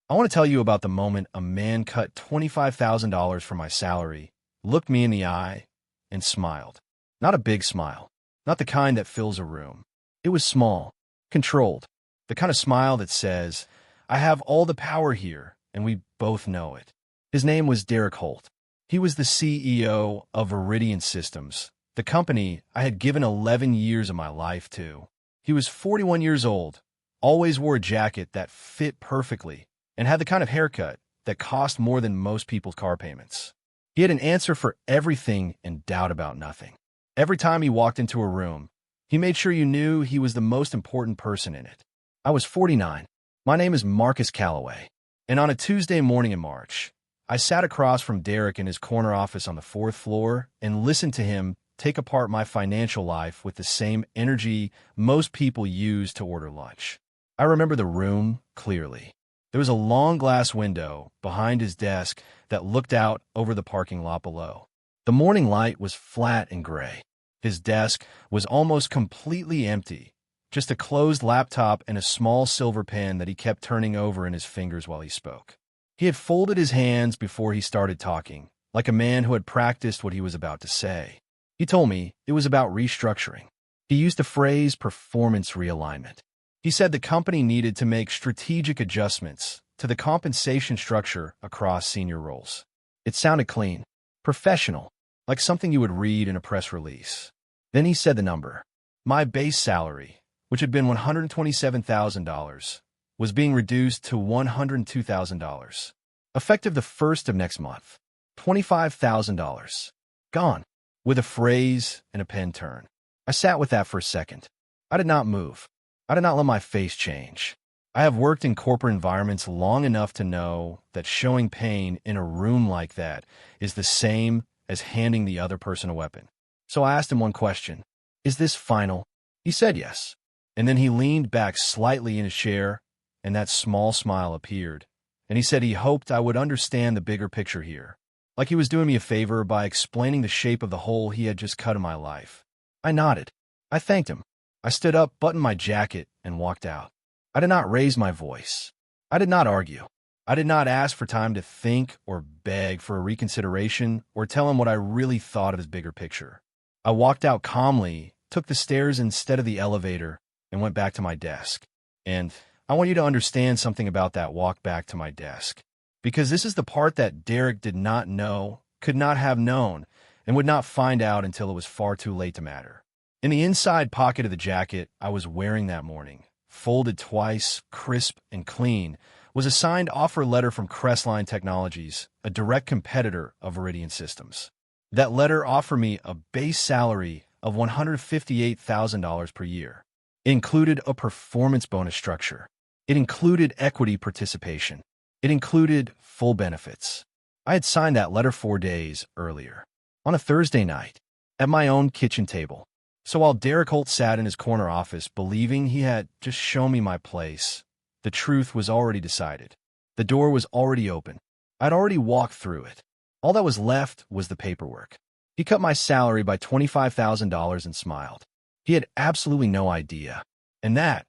I want to tell you about the moment a man cut $25,000 from my salary, looked me in the eye, and smiled. Not a big smile, not the kind that fills a room. It was small, controlled, the kind of smile that says, I have all the power here, and we both know it. His name was Derek Holt. He was the CEO of Iridian Systems, the company I had given 11 years of my life to. He was 41 years old, always wore a jacket that fit perfectly, and had the kind of haircut that cost more than most people's car payments. He had an answer for everything and doubt about nothing. Every time he walked into a room, he made sure you knew he was the most important person in it. I was 49. My name is Marcus Calloway, and on a Tuesday morning in March, I sat across from Derek in his corner office on the fourth floor and listened to him take apart my financial life with the same energy most people use to order lunch. I remember the room clearly. There was a long glass window behind his desk that looked out over the parking lot below. The morning light was flat and gray. His desk was almost completely empty, just a closed laptop and a small silver pen that he kept turning over in his fingers while he spoke. He had folded his hands before he started talking, like a man who had practiced what he was about to say. He told me it was about restructuring. He used the phrase performance realignment. He said the company needed to make strategic adjustments to the compensation structure across senior roles. It sounded clean, professional, like something you would read in a press release. Then he said the number. My base salary, which had been $127,000, was being reduced to $102,000. Effective the 1st of next month. $25,000. Gone. With a phrase and a pen turn. I sat with that for a second. I did not move. I did not let my face change. I have worked in corporate environments long enough to know that showing pain in a room like that is the same as handing the other person a weapon. So I asked him one question. Is this final? He said yes. And then he leaned back slightly in his chair, and that small smile appeared. And he said he hoped I would understand the bigger picture here. Like he was doing me a favor by explaining the shape of the hole he had just cut in my life. I nodded. I thanked him. I stood up, buttoned my jacket, and walked out. I did not raise my voice. I did not argue. I did not ask for time to think or beg for a reconsideration or tell him what I really thought of his bigger picture. I walked out calmly, took the stairs instead of the elevator, and went back to my desk. And I want you to understand something about that walk back to my desk. Because this is the part that Derek did not know, could not have known, and would not find out until it was far too late to matter. In the inside pocket of the jacket I was wearing that morning, folded twice, crisp and clean, was a signed offer letter from Crestline Technologies, a direct competitor of Iridian Systems. That letter offered me a base salary of $158,000 per year. It included a performance bonus structure. It included equity participation. It included full benefits. I had signed that letter 4 days earlier, on a Thursday night, at my own kitchen table. So while Derek Holt sat in his corner office believing he had just shown me my place, the truth was already decided. The door was already open. I'd already walked through it. All that was left was the paperwork. He cut my salary by $25,000 and smiled. He had absolutely no idea. And that,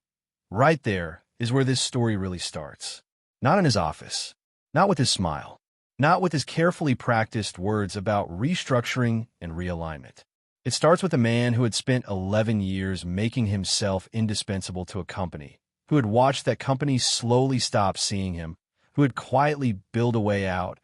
right there, is where this story really starts. Not in his office, not with his smile, not with his carefully practiced words about restructuring and realignment. It starts with a man who had spent 11 years making himself indispensable to a company, who had watched that company slowly stop seeing him, who had quietly built a way out,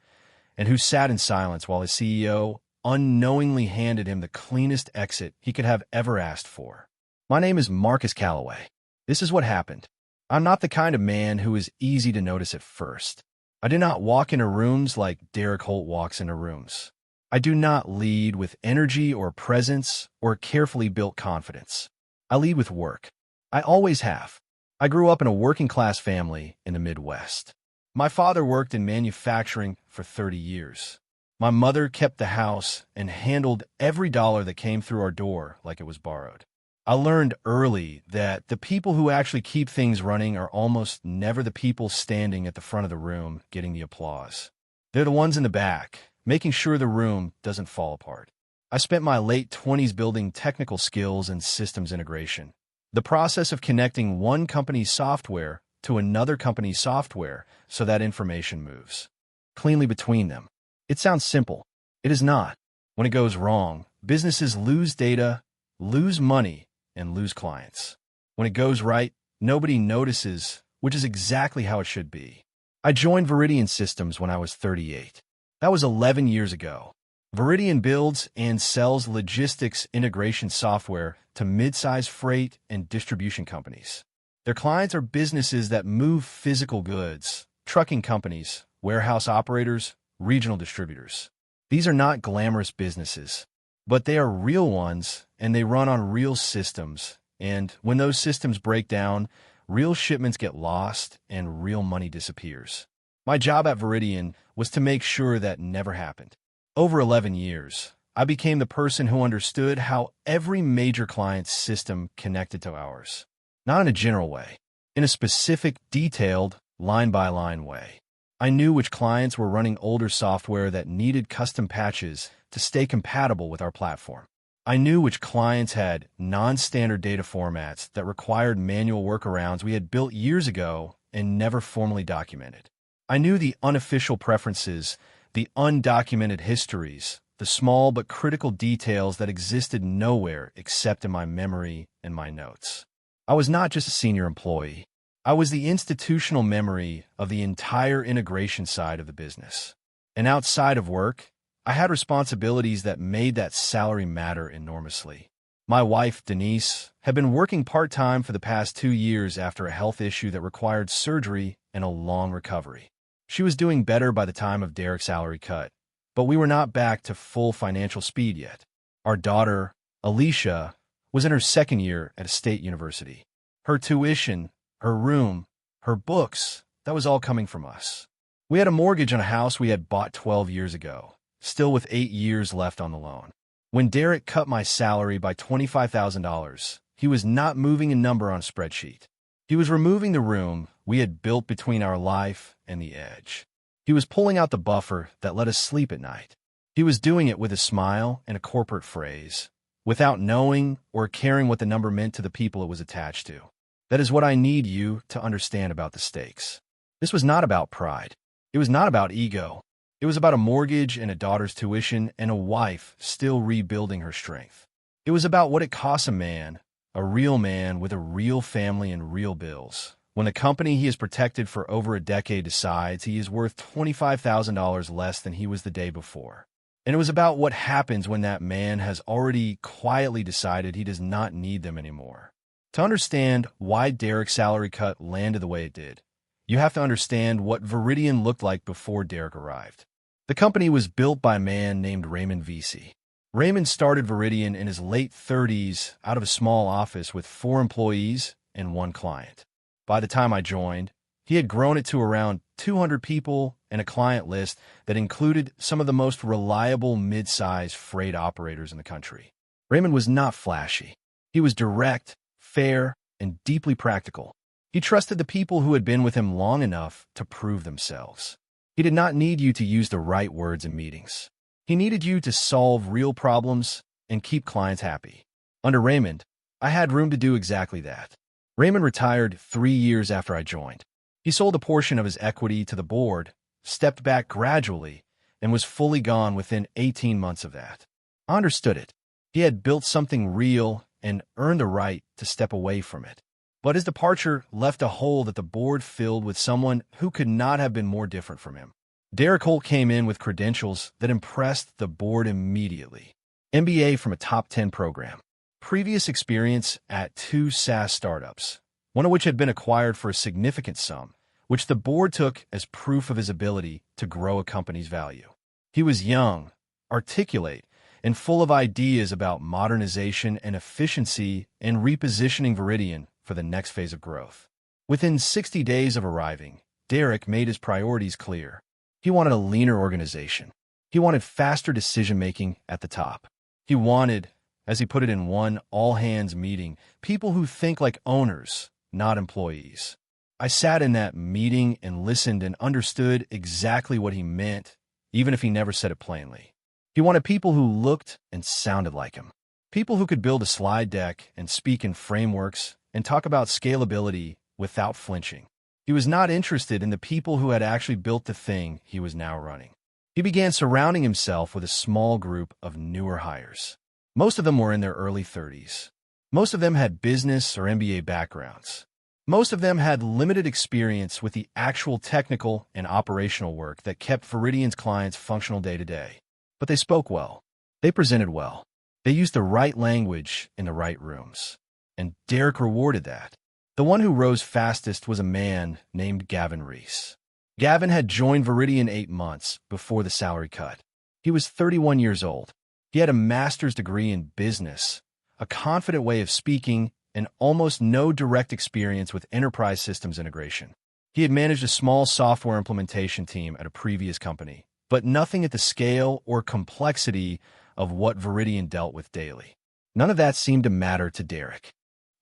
and who sat in silence while his CEO unknowingly handed him the cleanest exit he could have ever asked for. My name is Marcus Calloway. This is what happened. I'm not the kind of man who is easy to notice at first. I do not walk into rooms like Derek Holt walks into rooms. I do not lead with energy or presence or carefully built confidence. I lead with work. I always have. I grew up in a working-class family in the Midwest. My father worked in manufacturing for 30 years. My mother kept the house and handled every dollar that came through our door like it was borrowed. I learned early that the people who actually keep things running are almost never the people standing at the front of the room getting the applause. They're the ones in the back, making sure the room doesn't fall apart. I spent my late 20s building technical skills and systems integration. The process of connecting one company's software to another company's software so that information moves cleanly between them. It sounds simple. It is not. When it goes wrong, businesses lose data, lose money, and lose clients. When it goes right, nobody notices, which is exactly how it should be. I joined Veridian Systems when I was 38. That was 11 years ago. Veridian builds and sells logistics integration software to mid-size freight and distribution companies. Their clients are businesses that move physical goods, trucking companies, warehouse operators, regional distributors. These are not glamorous businesses, but they are real ones, and they run on real systems. And when those systems break down, real shipments get lost and real money disappears. My job at Veridian was to make sure that never happened. Over 11 years, I became the person who understood how every major client's system connected to ours. Not in a general way, in a specific, detailed, line-by-line way. I knew which clients were running older software that needed custom patches to stay compatible with our platform. I knew which clients had non-standard data formats that required manual workarounds we had built years ago and never formally documented. I knew the unofficial preferences, the undocumented histories, the small but critical details that existed nowhere except in my memory and my notes. I was not just a senior employee. I was the institutional memory of the entire integration side of the business. And outside of work, I had responsibilities that made that salary matter enormously. My wife, Denise, had been working part-time for the past 2 years after a health issue that required surgery and a long recovery. She was doing better by the time of Derek's salary cut, but we were not back to full financial speed yet. Our daughter, Alicia, was in her second year at a state university. Her tuition, her room, her books, that was all coming from us. We had a mortgage on a house we had bought 12 years ago, still with 8 years left on the loan. When Derek cut my salary by $25,000, he was not moving a number on a spreadsheet. He was removing the room we had built between our life and the edge. He was pulling out the buffer that let us sleep at night. He was doing it with a smile and a corporate phrase, without knowing or caring what the number meant to the people it was attached to. That is what I need you to understand about the stakes. This was not about pride. It was not about ego. It was about a mortgage and a daughter's tuition and a wife still rebuilding her strength. It was about what it costs a real man with a real family and real bills, when the company he has protected for over a decade decides he is worth $25,000 less than he was the day before. And it was about what happens when that man has already quietly decided he does not need them anymore. To understand why Derek's salary cut landed the way it did, you have to understand what Veridian looked like before Derek arrived. The company was built by a man named Raymond Vesey. Raymond started Veridian in his late 30s out of a small office with 4 employees and 1 client. By the time I joined, he had grown it to around 200 people and a client list that included some of the most reliable mid-size freight operators in the country. Raymond was not flashy. He was direct, fair, and deeply practical. He trusted the people who had been with him long enough to prove themselves. He did not need you to use the right words in meetings. He needed you to solve real problems and keep clients happy. Under Raymond, I had room to do exactly that. Raymond retired 3 years after I joined. He sold a portion of his equity to the board, stepped back gradually, and was fully gone within 18 months of that. I understood it. He had built something real and earned the right to step away from it. But his departure left a hole that the board filled with someone who could not have been more different from him. Derek Holt came in with credentials that impressed the board immediately. MBA from a top 10 program. Previous experience at 2 SaaS startups, one of which had been acquired for a significant sum, which the board took as proof of his ability to grow a company's value. He was young, articulate, and full of ideas about modernization and efficiency and repositioning Veridian for the next phase of growth. Within 60 days of arriving, Derek made his priorities clear. He wanted a leaner organization. He wanted faster decision-making at the top. He wanted, as he put it in one all-hands meeting, people who think like owners, not employees. I sat in that meeting and listened and understood exactly what he meant, even if he never said it plainly. He wanted people who looked and sounded like him. People who could build a slide deck and speak in frameworks and talk about scalability without flinching. He was not interested in the people who had actually built the thing he was now running. He began surrounding himself with a small group of newer hires. Most of them were in their early 30s. Most of them had business or MBA backgrounds. Most of them had limited experience with the actual technical and operational work that kept Viridian's clients functional day to day. But they spoke well. They presented well. They used the right language in the right rooms. And Derek rewarded that. The one who rose fastest was a man named Gavin Reese. Gavin had joined Viridian 8 months before the salary cut. He was 31 years old. He had a master's degree in business, a confident way of speaking, and almost no direct experience with enterprise systems integration. He had managed a small software implementation team at a previous company, but nothing at the scale or complexity of what Viridian dealt with daily. None of that seemed to matter to Derek.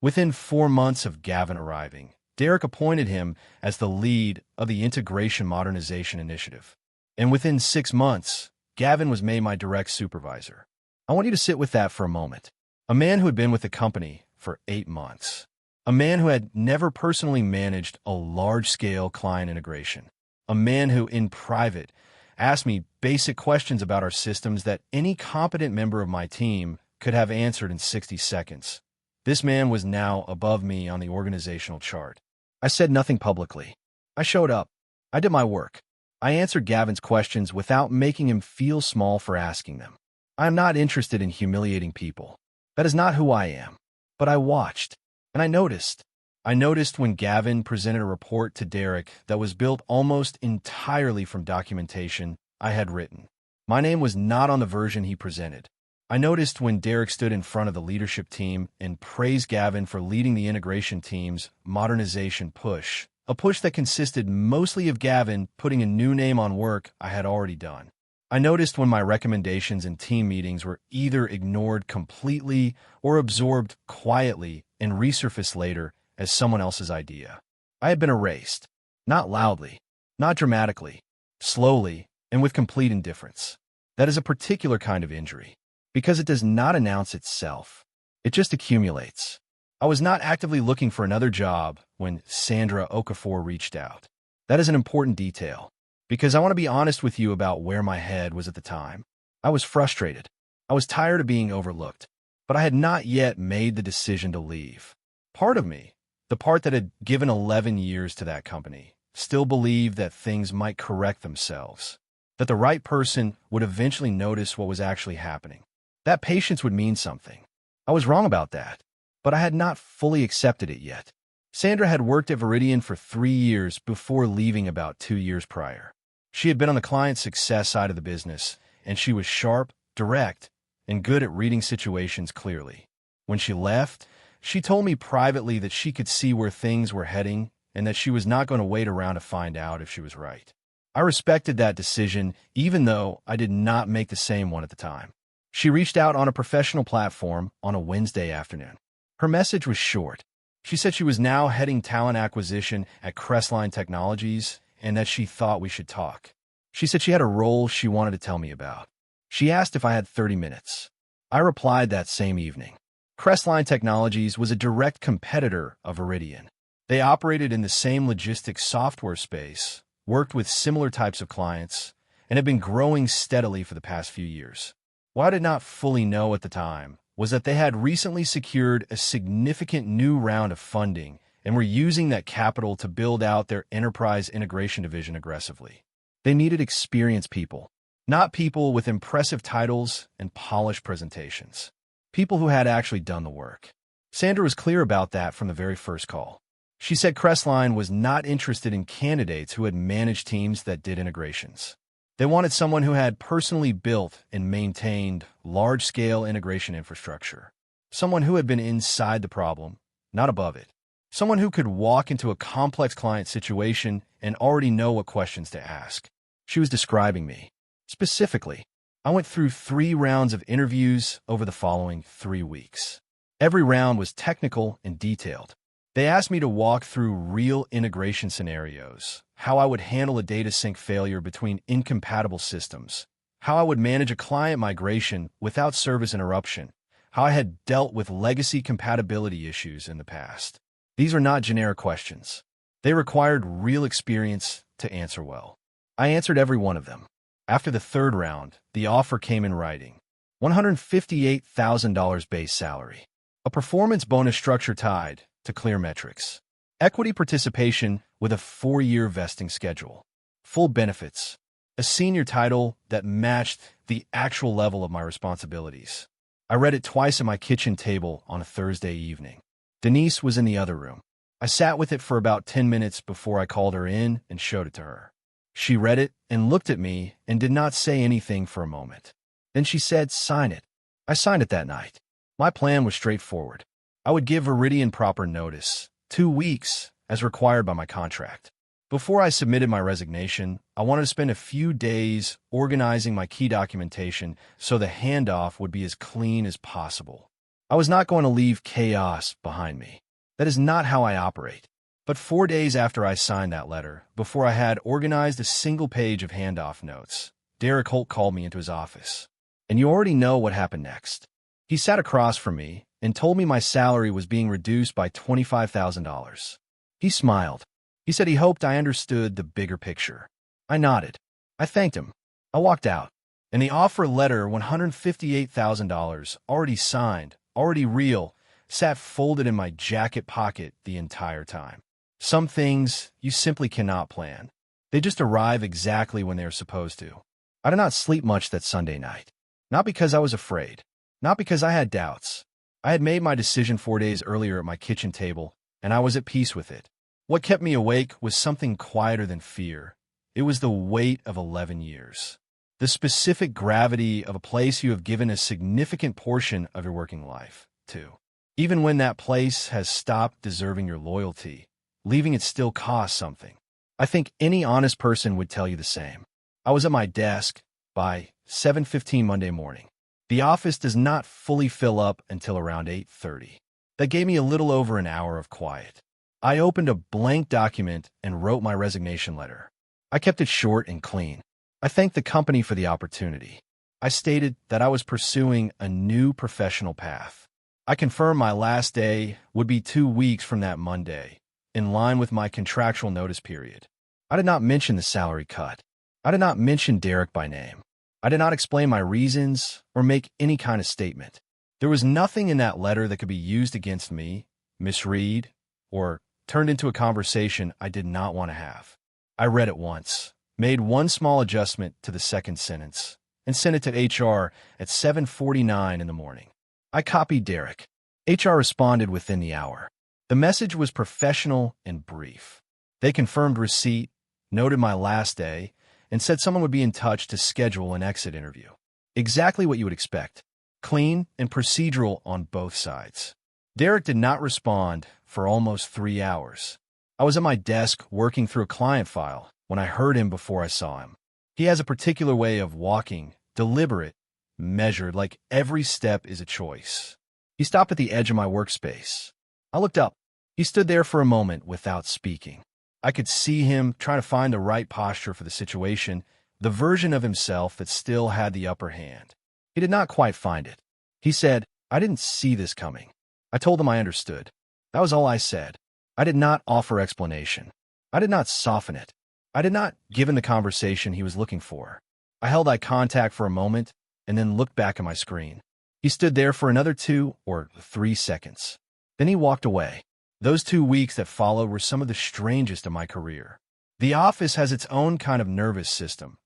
Within 4 months of Gavin arriving, Derek appointed him as the lead of the Integration Modernization Initiative. And within 6 months, Gavin was made my direct supervisor. I want you to sit with that for a moment. A man who had been with the company for 8 months. A man who had never personally managed a large-scale client integration. A man who, in private, asked me basic questions about our systems that any competent member of my team could have answered in 60 seconds. This man was now above me on the organizational chart. I said nothing publicly. I showed up. I did my work. I answered Gavin's questions without making him feel small for asking them. I am not interested in humiliating people. That is not who I am. But I watched, and I noticed. I noticed when Gavin presented a report to Derek that was built almost entirely from documentation I had written. My name was not on the version he presented. I noticed when Derek stood in front of the leadership team and praised Gavin for leading the integration team's modernization push, a push that consisted mostly of Gavin putting a new name on work I had already done. I noticed when my recommendations in team meetings were either ignored completely or absorbed quietly and resurfaced later as someone else's idea. I had been erased, not loudly, not dramatically, slowly, and with complete indifference. That is a particular kind of injury. Because it does not announce itself. It just accumulates. I was not actively looking for another job when Sandra Okafor reached out. That is an important detail, because I want to be honest with you about where my head was at the time. I was frustrated. I was tired of being overlooked, but I had not yet made the decision to leave. Part of me, the part that had given 11 years to that company, still believed that things might correct themselves, that the right person would eventually notice what was actually happening. That patience would mean something. I was wrong about that, but I had not fully accepted it yet. Sandra had worked at Viridian for 3 years before leaving about 2 years prior. She had been on the client success side of the business, and she was sharp, direct, and good at reading situations clearly. When she left, she told me privately that she could see where things were heading and that she was not going to wait around to find out if she was right. I respected that decision, even though I did not make the same one at the time. She reached out on a professional platform on a Wednesday afternoon. Her message was short. She said she was now heading talent acquisition at Crestline Technologies and that she thought we should talk. She said she had a role she wanted to tell me about. She asked if I had 30 minutes. I replied that same evening. Crestline Technologies was a direct competitor of Viridian. They operated in the same logistics software space, worked with similar types of clients, and had been growing steadily for the past few years. What I did not fully know at the time was that they had recently secured a significant new round of funding and were using that capital to build out their enterprise integration division aggressively. They needed experienced people, not people with impressive titles and polished presentations. People who had actually done the work. Sandra was clear about that from the very first call. She said Crestline was not interested in candidates who had managed teams that did integrations. They wanted someone who had personally built and maintained large-scale integration infrastructure. Someone who had been inside the problem, not above it. Someone who could walk into a complex client situation and already know what questions to ask. She was describing me. Specifically, I went through 3 rounds of interviews over the following 3 weeks. Every round was technical and detailed. They asked me to walk through real integration scenarios, how I would handle a data sync failure between incompatible systems, how I would manage a client migration without service interruption, how I had dealt with legacy compatibility issues in the past. These are not generic questions. They required real experience to answer well. I answered every one of them. After the third round, the offer came in writing. $158,000 base salary. A performance bonus structure tied to clear metrics. Equity participation with a 4-year vesting schedule. Full benefits. A senior title that matched the actual level of my responsibilities. I read it twice at my kitchen table on a Thursday evening. Denise was in the other room. I sat with it for about 10 minutes before I called her in and showed it to her. She read it and looked at me and did not say anything for a moment. Then she said, "Sign it." I signed it that night. My plan was straightforward. I would give Viridian proper notice, 2 weeks, as required by my contract. Before I submitted my resignation, I wanted to spend a few days organizing my key documentation so the handoff would be as clean as possible. I was not going to leave chaos behind me. That is not how I operate. But 4 days after I signed that letter, before I had organized a single page of handoff notes, Derek Holt called me into his office. And you already know what happened next. He sat across from me and told me my salary was being reduced by $25,000. He smiled. He said he hoped I understood the bigger picture. I nodded. I thanked him. I walked out. And the offer letter, $158,000, already signed, already real, sat folded in my jacket pocket the entire time. Some things you simply cannot plan. They just arrive exactly when they are supposed to. I did not sleep much that Sunday night. Not because I was afraid. Not because I had doubts. I had made my decision 4 days earlier at my kitchen table, and I was at peace with it. What kept me awake was something quieter than fear. It was the weight of 11 years. The specific gravity of a place you have given a significant portion of your working life to. Even when that place has stopped deserving your loyalty, leaving it still costs something. I think any honest person would tell you the same. I was at my desk by 7:15 Monday morning. The office does not fully fill up until around 8:30. That gave me a little over an hour of quiet. I opened a blank document and wrote my resignation letter. I kept it short and clean. I thanked the company for the opportunity. I stated that I was pursuing a new professional path. I confirmed my last day would be 2 weeks from that Monday, in line with my contractual notice period. I did not mention the salary cut. I did not mention Derek by name. I did not explain my reasons or make any kind of statement. There was nothing in that letter that could be used against me, misread, or turned into a conversation I did not want to have. I read it once, made one small adjustment to the second sentence, and sent it to HR at 7:49 in the morning. I copied Derek. HR responded within the hour. The message was professional and brief. They confirmed receipt, noted my last day, and said someone would be in touch to schedule an exit interview. Exactly what you would expect. Clean and procedural on both sides. Derek did not respond for almost 3 hours. I was at my desk working through a client file when I heard him before I saw him. He has a particular way of walking, deliberate, measured, like every step is a choice. He stopped at the edge of my workspace. I looked up. He stood there for a moment without speaking. I could see him trying to find the right posture for the situation, the version of himself that still had the upper hand. He did not quite find it. He said, "I didn't see this coming." I told him I understood. That was all I said. I did not offer explanation. I did not soften it. I did not give him the conversation he was looking for. I held eye contact for a moment and then looked back at my screen. He stood there for another 2 or 3 seconds. Then he walked away. Those 2 weeks that followed were some of the strangest of my career. The office has its own kind of nervous system.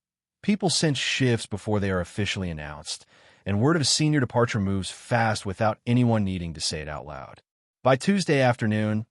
People sense shifts before they are officially announced, and word of a senior departure moves fast without anyone needing to say it out loud. By Tuesday afternoon,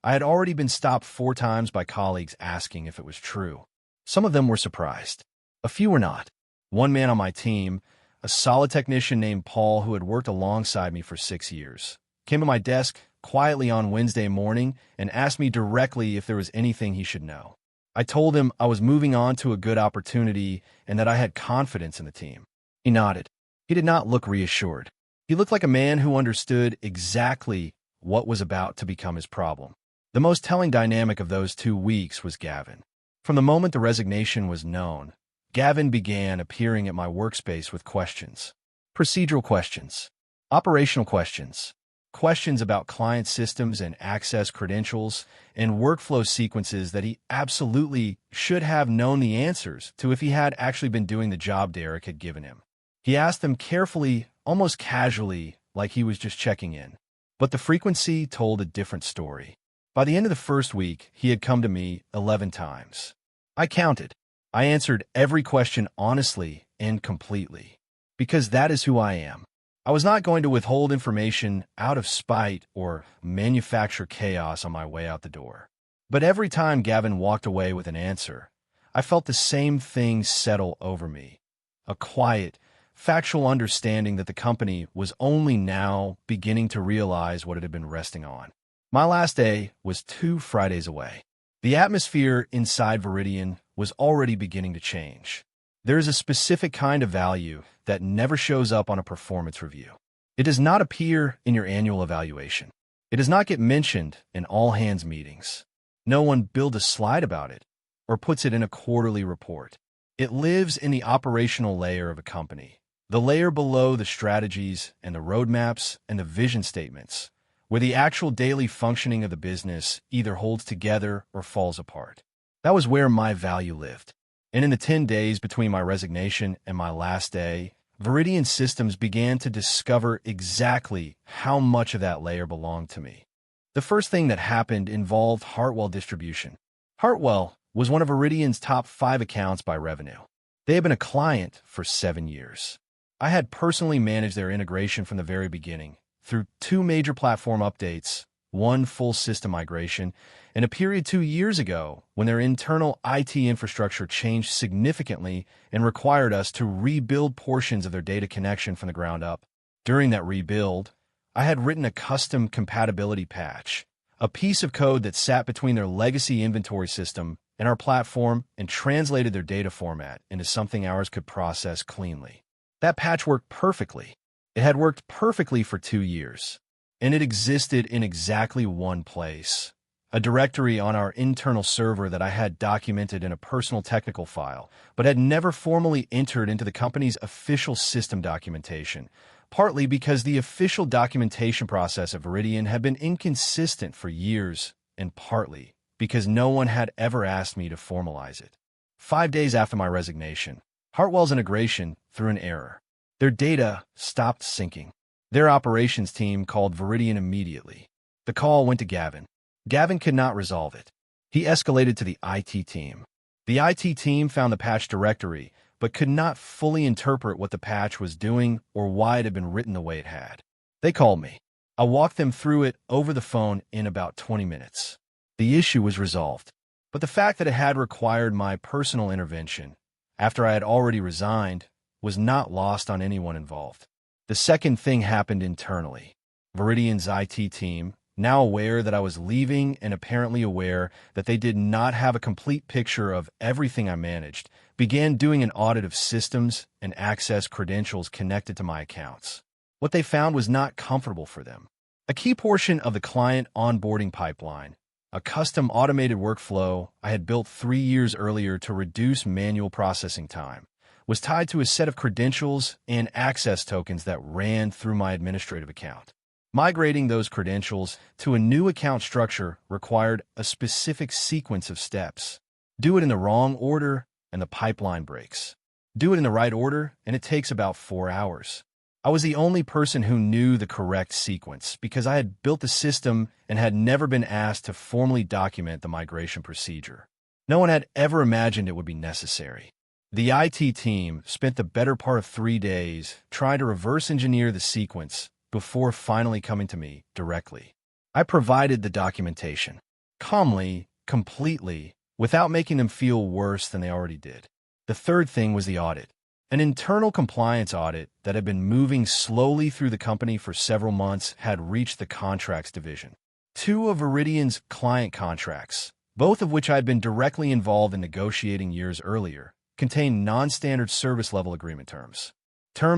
I had already been stopped 4 times by colleagues asking if it was true. Some of them were surprised. A few were not. One man on my team, a solid technician named Paul who had worked alongside me for 6 years, came to my desk quietly on Wednesday morning and asked me directly if there was anything he should know. I told him I was moving on to a good opportunity and that I had confidence in the team. He nodded. He did not look reassured. He looked like a man who understood exactly what was about to become his problem. The most telling dynamic of those 2 weeks was Gavin. From the moment the resignation was known, Gavin began appearing at my workspace with questions. Procedural questions. Operational questions. questions about client systems and access credentials, and workflow sequences that he absolutely should have known the answers to if he had actually been doing the job Derek had given him. He asked them carefully, almost casually, like he was just checking in. But the frequency told a different story. By the end of the first week, he had come to me 11 times. I counted. I answered every question honestly and completely, because that is who I am. I was not going to withhold information out of spite or manufacture chaos on my way out the door. But every time Gavin walked away with an answer, I felt the same thing settle over me. A quiet, factual understanding that the company was only now beginning to realize what it had been resting on. My last day was 2 Fridays away. The atmosphere inside Viridian was already beginning to change. There is a specific kind of value that never shows up on a performance review. It does not appear in your annual evaluation. It does not get mentioned in all-hands meetings. No one builds a slide about it or puts it in a quarterly report. It lives in the operational layer of a company, the layer below the strategies and the roadmaps and the vision statements, where the actual daily functioning of the business either holds together or falls apart. That was where my value lived. And in the 10 days between my resignation and my last day, Viridian Systems began to discover exactly how much of that layer belonged to me. The first thing that happened involved Hartwell Distribution. Hartwell was one of Viridian's top 5 accounts by revenue. They had been a client for 7 years. I had personally managed their integration from the very beginning, through 2 major platform updates, 1 full system migration, and a period 2 years ago when their internal IT infrastructure changed significantly and required us to rebuild portions of their data connection from the ground up. During that rebuild, I had written a custom compatibility patch, a piece of code that sat between their legacy inventory system and our platform and translated their data format into something ours could process cleanly. That patch worked perfectly. It had worked perfectly for 2 years, and it existed in exactly one place, a directory on our internal server that I had documented in a personal technical file, but had never formally entered into the company's official system documentation, partly because the official documentation process of Viridian had been inconsistent for years, and partly because no one had ever asked me to formalize it. 5 days after my resignation, Hartwell's integration threw an error. Their data stopped syncing. Their operations team called Viridian immediately. The call went to Gavin. Gavin could not resolve it. He escalated to the IT team. The IT team found the patch directory, but could not fully interpret what the patch was doing or why it had been written the way it had. They called me. I walked them through it over the phone in about 20 minutes. The issue was resolved, but the fact that it had required my personal intervention, after I had already resigned, was not lost on anyone involved. The second thing happened internally. Viridian's IT team, now aware that I was leaving and apparently aware that they did not have a complete picture of everything I managed, began doing an audit of systems and access credentials connected to my accounts. What they found was not comfortable for them. A key portion of the client onboarding pipeline, a custom automated workflow I had built 3 years earlier to reduce manual processing time, was tied to a set of credentials and access tokens that ran through my administrative account. Migrating those credentials to a new account structure required a specific sequence of steps. Do it in the wrong order, and the pipeline breaks. Do it in the right order, and it takes about 4 hours. I was the only person who knew the correct sequence because I had built the system and had never been asked to formally document the migration procedure. No one had ever imagined it would be necessary. The IT team spent the better part of 3 days trying to reverse engineer the sequence before finally coming to me directly. I provided the documentation, calmly, completely, without making them feel worse than they already did. The third thing was the audit. An internal compliance audit that had been moving slowly through the company for several months had reached the contracts division. 2 of Viridian's client contracts, both of which I had been directly involved in negotiating years earlier, contained non-standard service level agreement terms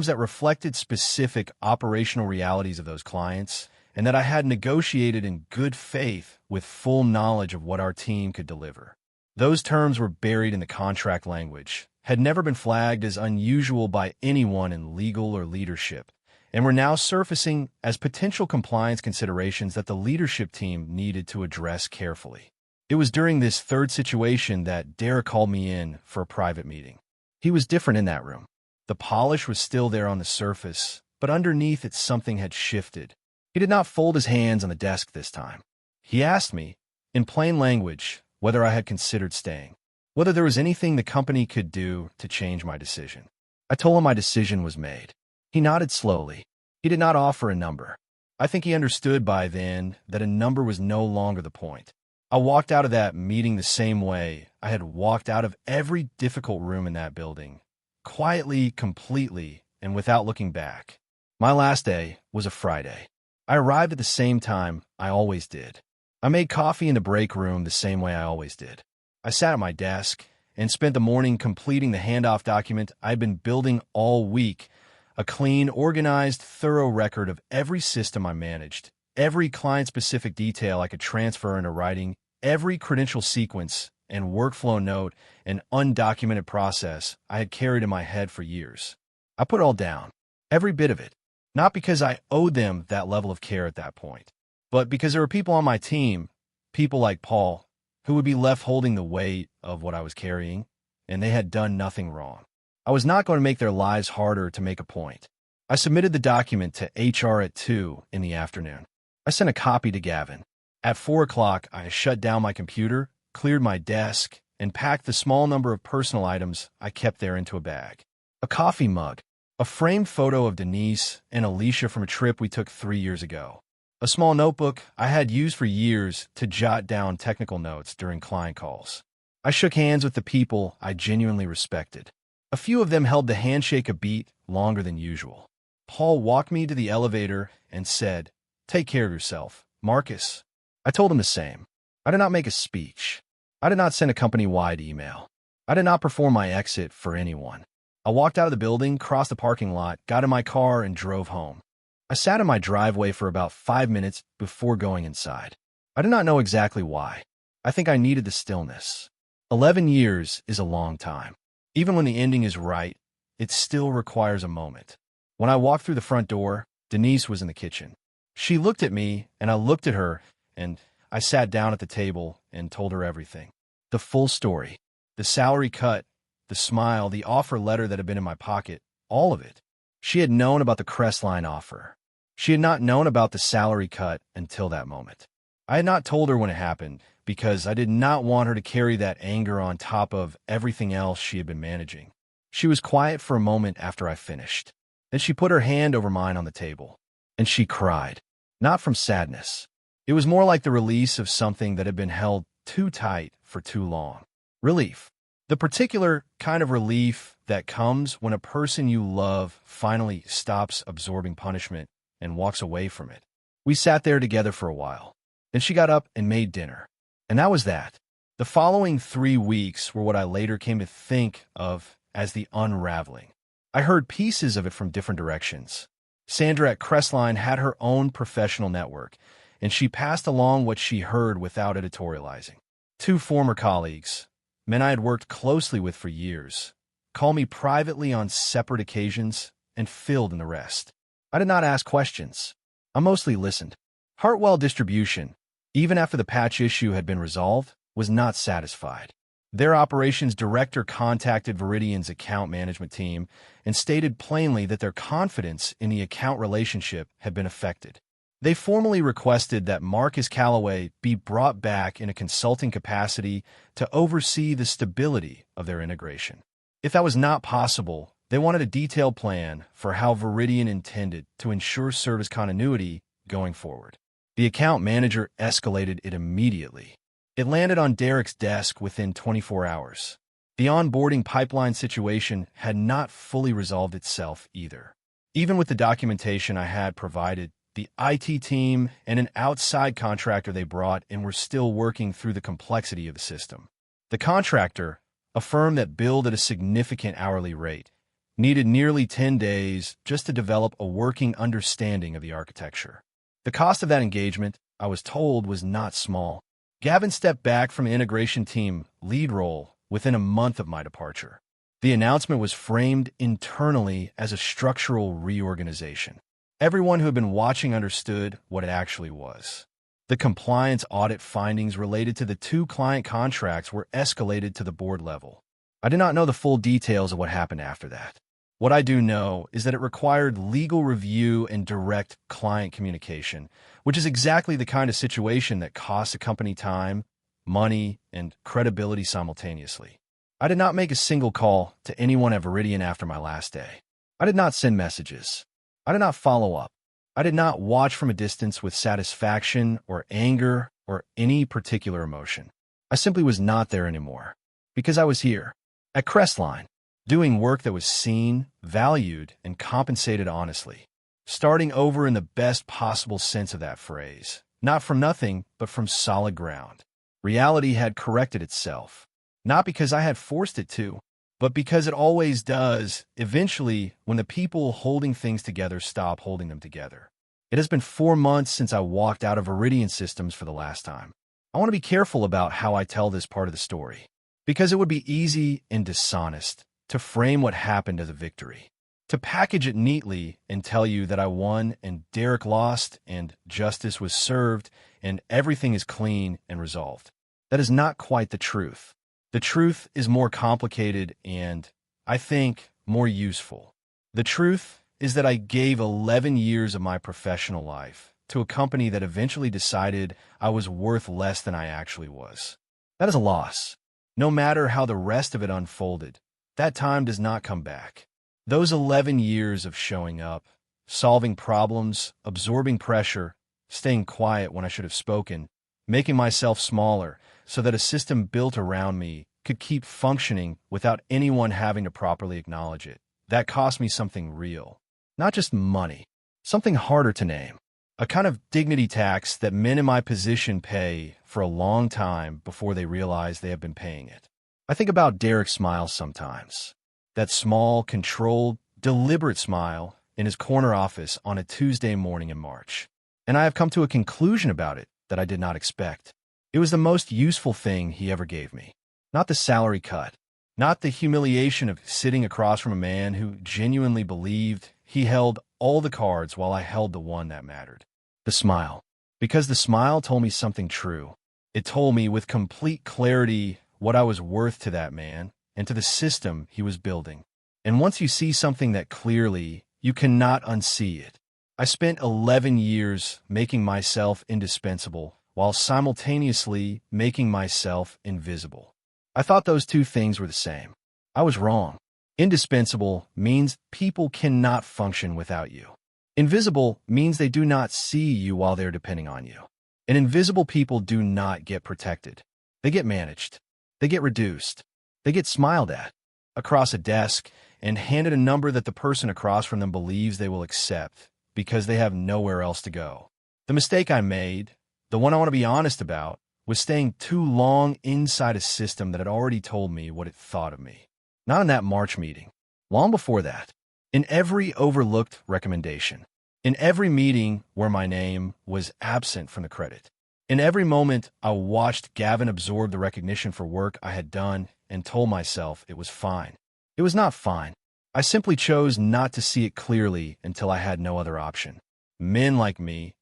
that reflected specific operational realities of those clients and that I had negotiated in good faith with full knowledge of what our team could deliver. Those terms were buried in the contract language, had never been flagged as unusual by anyone in legal or leadership, and were now surfacing as potential compliance considerations that the leadership team needed to address carefully. It was during this third situation that Derek called me in for a private meeting. He was different in that room. The polish was still there on the surface, but underneath it something had shifted. He did not fold his hands on the desk this time. He asked me, in plain language, whether I had considered staying, whether there was anything the company could do to change my decision. I told him my decision was made. He nodded slowly. He did not offer a number. I think he understood by then that a number was no longer the point. I walked out of that meeting the same way I had walked out of every difficult room in that building, quietly, completely, and without looking back. My last day was a Friday. I arrived at the same time I always did. I made coffee in the break room the same way I always did. I sat at my desk and spent the morning completing the handoff document I'd been building all week, a clean, organized, thorough record of every system I managed, every client-specific detail I could transfer into writing, every credential sequence and workflow note and undocumented process I had carried in my head for years. I put it all down, every bit of it, not because I owed them that level of care at that point, but because there were people on my team, people like Paul, who would be left holding the weight of what I was carrying, and they had done nothing wrong. I was not going to make their lives harder to make a point. I submitted the document to HR at 2 in the afternoon. I sent a copy to Gavin. At 4 o'clock, I shut down my computer, cleared my desk, and packed the small number of personal items I kept there into a bag. A coffee mug, a framed photo of Denise and Alicia from a trip we took 3 years ago, a small notebook I had used for years to jot down technical notes during client calls. I shook hands with the people I genuinely respected. A few of them held the handshake a beat longer than usual. Paul walked me to the elevator and said, "Take care of yourself, Marcus." I told him the same. I did not make a speech. I did not send a company-wide email. I did not perform my exit for anyone. I walked out of the building, crossed the parking lot, got in my car, and drove home. I sat in my driveway for about 5 minutes before going inside. I did not know exactly why. I think I needed the stillness. 11 years is a long time. Even when the ending is right, it still requires a moment. When I walked through the front door, Denise was in the kitchen. She looked at me, and I looked at her, and I sat down at the table and told her everything. The full story. The salary cut, the smile, the offer letter that had been in my pocket, all of it. She had known about the Crestline offer. She had not known about the salary cut until that moment. I had not told her when it happened because I did not want her to carry that anger on top of everything else she had been managing. She was quiet for a moment after I finished. Then she put her hand over mine on the table, and she cried, not from sadness. It was more like the release of something that had been held too tight for too long. Relief. The particular kind of relief that comes when a person you love finally stops absorbing punishment and walks away from it. We sat there together for a while. Then she got up and made dinner. And that was that. The following 3 weeks were what I later came to think of as the unraveling. I heard pieces of it from different directions. Sandra at Crestline had her own professional network, and she passed along what she heard without editorializing. 2 former colleagues, men I had worked closely with for years, called me privately on separate occasions and filled in the rest. I did not ask questions. I mostly listened. Hartwell Distribution, even after the patch issue had been resolved, was not satisfied. Their operations director contacted Veridian's account management team and stated plainly that their confidence in the account relationship had been affected. They formally requested that Marcus Calloway be brought back in a consulting capacity to oversee the stability of their integration. If that was not possible, they wanted a detailed plan for how Veridian intended to ensure service continuity going forward. The account manager escalated it immediately. It landed on Derek's desk within 24 hours. The onboarding pipeline situation had not fully resolved itself either. Even with the documentation I had provided, the IT team and an outside contractor they brought in were still working through the complexity of the system. The contractor, a firm that billed at a significant hourly rate, needed nearly 10 days just to develop a working understanding of the architecture. The cost of that engagement, I was told, was not small. Gavin stepped back from the integration team lead role within a month of my departure. The announcement was framed internally as a structural reorganization. Everyone who had been watching understood what it actually was. The compliance audit findings related to the 2 client contracts were escalated to the board level. I did not know the full details of what happened after that. What I do know is that it required legal review and direct client communication, which is exactly the kind of situation that costs a company time, money, and credibility simultaneously. I did not make a single call to anyone at Veridian after my last day. I did not send messages. I did not follow up. I did not watch from a distance with satisfaction or anger or any particular emotion. I simply was not there anymore, because I was here, at Crestline, doing work that was seen, valued, and compensated honestly. Starting over in the best possible sense of that phrase. Not from nothing, but from solid ground. Reality had corrected itself. Not because I had forced it to, but because it always does, eventually, when the people holding things together stop holding them together. It has been 4 months since I walked out of Veridian Systems for the last time. I want to be careful about how I tell this part of the story, because it would be easy and dishonest to frame what happened as a victory, to package it neatly and tell you that I won and Derek lost and justice was served and everything is clean and resolved. That is not quite the truth. The truth is more complicated and, I think, more useful. The truth is that I gave 11 years of my professional life to a company that eventually decided I was worth less than I actually was. That is a loss. No matter how the rest of it unfolded, that time does not come back. Those 11 years of showing up, solving problems, absorbing pressure, staying quiet when I should have spoken, making myself smaller so that a system built around me could keep functioning without anyone having to properly acknowledge it. That cost me something real. Not just money, something harder to name. A kind of dignity tax that men in my position pay for a long time before they realize they have been paying it. I think about Derek's smile sometimes. That small, controlled, deliberate smile in his corner office on a Tuesday morning in March. And I have come to a conclusion about it that I did not expect. It was the most useful thing he ever gave me. Not the salary cut. Not the humiliation of sitting across from a man who genuinely believed he held all the cards while I held the one that mattered. The smile. Because the smile told me something true. It told me with complete clarity what I was worth to that man and to the system he was building. And once you see something that clearly, you cannot unsee it. I spent 11 years making myself indispensable while simultaneously making myself invisible. I thought those two things were the same. I was wrong. Indispensable means people cannot function without you. Invisible means they do not see you while they're depending on you. And invisible people do not get protected. They get managed. They get reduced. They get smiled at across a desk and handed a number that the person across from them believes they will accept because they have nowhere else to go. The mistake I made, the one I want to be honest about, was staying too long inside a system that had already told me what it thought of me. Not in that March meeting. Long before that. In every overlooked recommendation. In every meeting where my name was absent from the credit. In every moment I watched Gavin absorb the recognition for work I had done and told myself it was fine. It was not fine. I simply chose not to see it clearly until I had no other option. Men like me,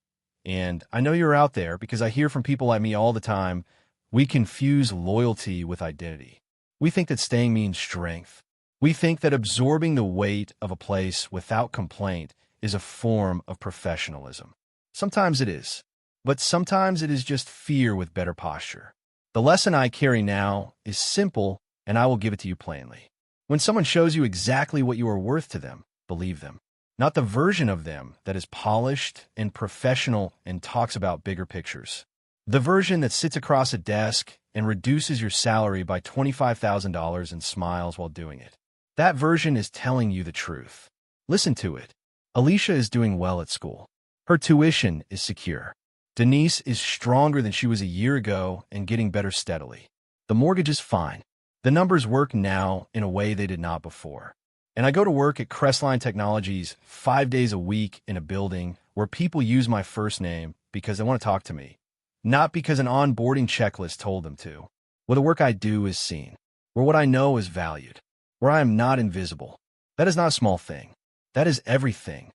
and I know you're out there because I hear from people like me all the time, we confuse loyalty with identity. We think that staying means strength. We think that absorbing the weight of a place without complaint is a form of professionalism. Sometimes it is, but sometimes it is just fear with better posture. The lesson I carry now is simple, and I will give it to you plainly. When someone shows you exactly what you are worth to them, believe them. Not the version of them that is polished and professional and talks about bigger pictures. The version that sits across a desk and reduces your salary by $25,000 and smiles while doing it. That version is telling you the truth. Listen to it. Alicia is doing well at school. Her tuition is secure. Denise is stronger than she was a year ago and getting better steadily. The mortgage is fine. The numbers work now in a way they did not before. And I go to work at Crestline Technologies 5 days a week in a building where people use my first name because they want to talk to me, not because an onboarding checklist told them to. Where the work I do is seen, where what I know is valued, where I am not invisible. That is not a small thing. That is everything.